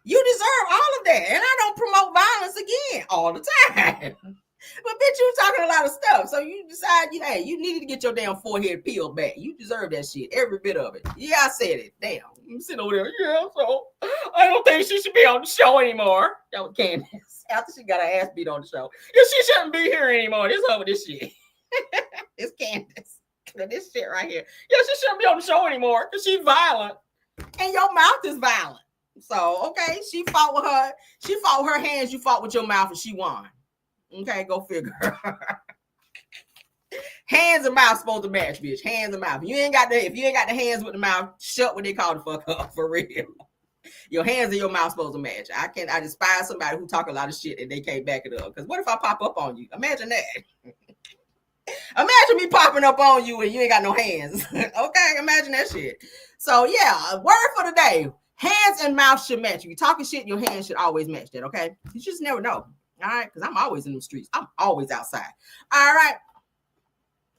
You deserve all of that. And I don't promote violence again all the time. But bitch, you talking a lot of stuff. So you decide, hey, you needed to get your damn forehead peeled back. You deserve that shit. Every bit of it. Yeah, I said it. Damn. I'm sitting over there. Yeah, so I don't think she should be on the show anymore. That was Candace. After she got her ass beat on the show. Yeah, she shouldn't be here anymore. This over this shit. It's Candace. This shit right here. Yeah, she shouldn't be on the show anymore because she's violent. And your mouth is violent. So, okay, she fought with her hands, you fought with your mouth, and she won. Okay, go figure. Hands and mouth supposed to match, bitch. Hands and mouth. If you ain't got the hands with the mouth, shut what they call the fuck up, for real. Your hands and your mouth supposed to match. I despise somebody who talk a lot of shit and they can't back it up. Because what if I pop up on you? Imagine that. Imagine me popping up on you and you ain't got no hands. Okay, imagine that shit. So yeah, word for the day. Hands and mouth should match. If you're talking shit, your hands should always match that, okay? You just never know. All right, because I'm always in the streets. I'm always outside. All right.